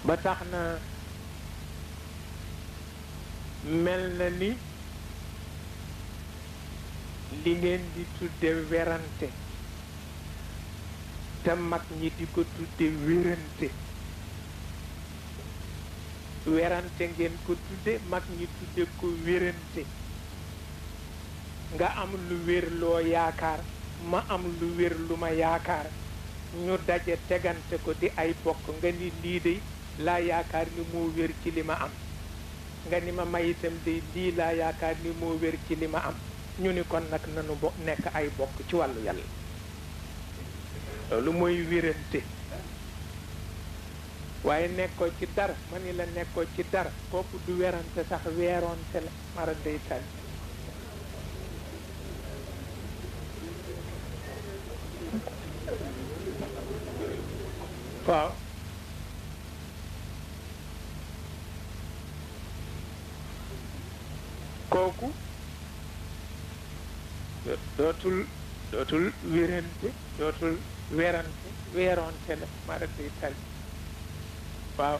ba tax na mel na ni li ngeen di tudde werante te mag ñi di ko tudde wérante werante ngeen ko tudde mag ñi tudde ko wérante nga am lu wér loo yaakaar ma am lu wér lu ma yaakaar ñu daje tegante ko di ay bokk nga ni lii de laa yaakaar ni moo wér ci li ma am nga ni ma may itam de lii laa yaakaar ni moo wér ci li ma am ñu ni kon nag nanu nekk ay bokk ci wàllu yàlla loolu mooy wérante waaye nekkoo ci dara ma ni la nekkoo ci dara kooku du werante sax weeroonte la mara day tànn waaw kooku dootul wérante dootul werante weeroonte la mara day tànn waaw